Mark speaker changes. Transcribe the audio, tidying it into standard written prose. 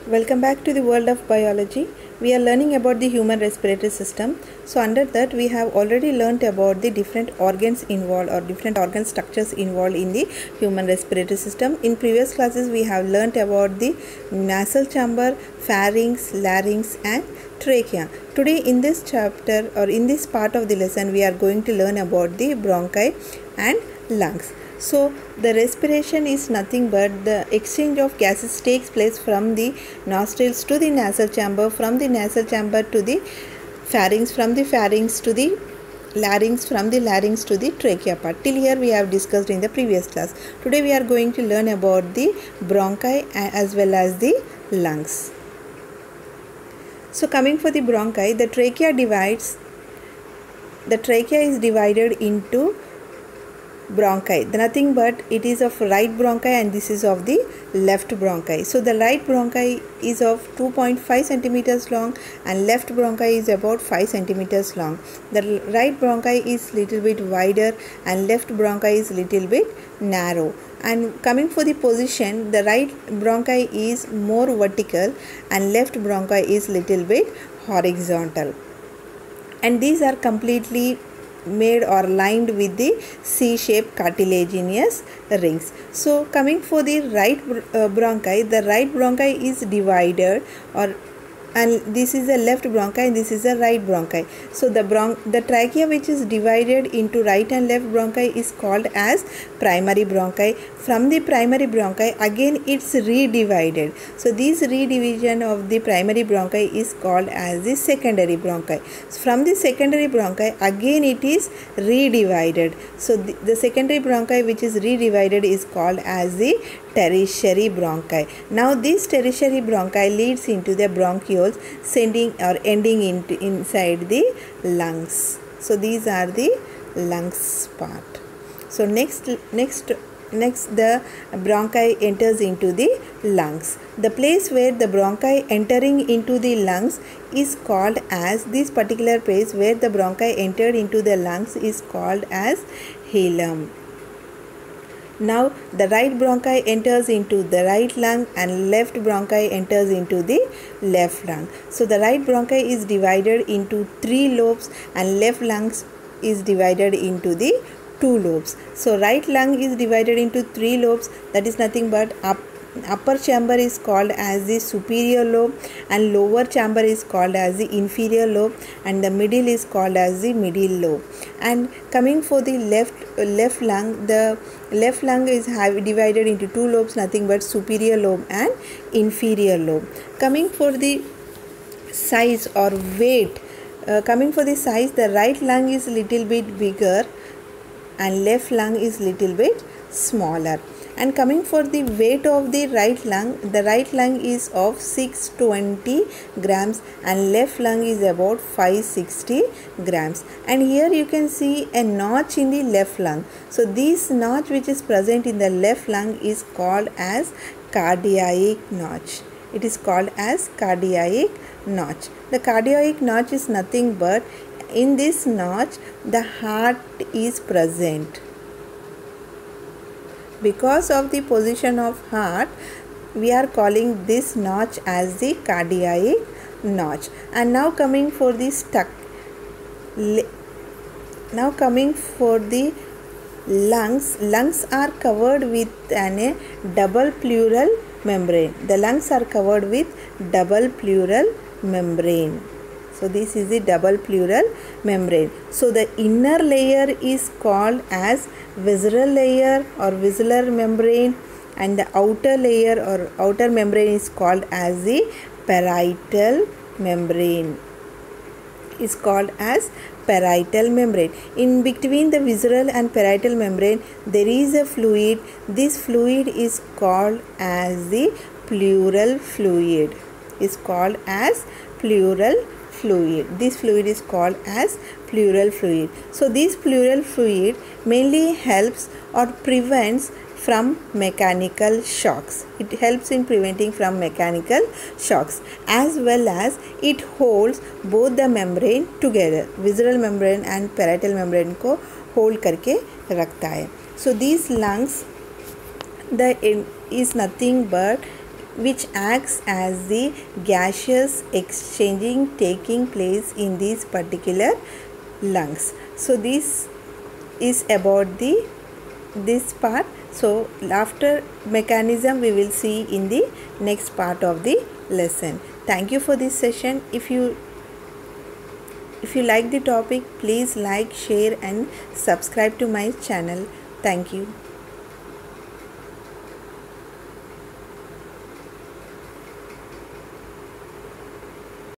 Speaker 1: Welcome back to the world of biology. We are learning about the human respiratory system. So under that we have already learnt about the different organs involved or different organ structures involved in the human respiratory system. In previous classes we have learnt about the nasal chamber, pharynx, larynx and trachea. Today in this chapter or in this part of the lesson we are going to learn about the bronchi and lungs. So the respiration is nothing but the exchange of gases takes place from the nostrils to the nasal chamber, from the nasal chamber to the pharynx, from the pharynx to the larynx, from the larynx to the trachea part. Till here we have discussed in the previous class. Today we are going to learn about the bronchi as well as the lungs. So coming for the bronchi, the trachea is divided into bronchi, nothing but it is of right bronchi and this is of the left bronchi. So the right bronchi is of 2.5 centimeters long and left bronchi is about 5 centimeters long. The right bronchi is little bit wider and left bronchi is little bit narrow. And coming for the position, the right bronchi is more vertical and left bronchi is little bit horizontal. And these are completely made or lined with the C-shaped cartilaginous rings. So coming for the right bronchi, the right bronchi is divided and this is the left bronchi and this is the right bronchi. So the trachea which is divided into right and left bronchi is called as primary bronchi. From the primary bronchi again it's redivided. So this redivision of the primary bronchi is called as the secondary bronchi. So from the secondary bronchi again it is redivided. So the secondary bronchi which is redivided is called as the tertiary bronchi. Now this tertiary bronchi leads into the bronchioles sending or ending inside the lungs. So these are the lungs part. So next the bronchi enters into the lungs. The place where the bronchi entering into the lungs is called as, this particular place where the bronchi entered into the lungs is called as hilum. Now the right bronchi enters into the right lung and left bronchi enters into the left lung. So the right bronchi is divided into 3 lobes and left lungs is divided into the 2 lobes. So right lung is divided into 3 lobes, that is nothing but upper chamber is called as the superior lobe and lower chamber is called as the inferior lobe and the middle is called as the middle lobe. And coming for the left lung, the left lung is divided into 2 lobes, nothing but superior lobe and inferior lobe. Coming for the size or weight, the right lung is little bit bigger and left lung is little bit smaller. And coming for the weight of the right lung is of 620 grams and left lung is about 560 grams. And here you can see a notch in the left lung. So this notch which is present in the left lung is called as cardiac notch. It is called as cardiac notch. The cardiac notch is nothing but in this notch the heart is present. Because of the position of heart, we are calling this notch as the cardiac notch. And now coming for the lungs are covered with a double pleural membrane. The lungs are covered with double pleural membrane. So this is the double pleural membrane. So the inner layer is called as visceral layer or visceral membrane and the outer layer or outer membrane is called as the parietal membrane. Is called as parietal membrane. In between the visceral and parietal membrane there is a fluid. This fluid is called as the pleural fluid. Is called as pleural fluid. This fluid is called as pleural fluid. So this pleural fluid mainly helps or prevents from mechanical shocks. It helps in preventing from mechanical shocks as well as it holds both the membrane together. Visceral membrane and parietal membrane को hold करके रखता है. So these lungs is nothing but which acts as the gaseous exchanging taking place in these particular lungs. So this is about this part. So after mechanism we will see in the next part of the lesson. Thank you for this session. If you like the topic, please like, share and subscribe to my channel. Thank you.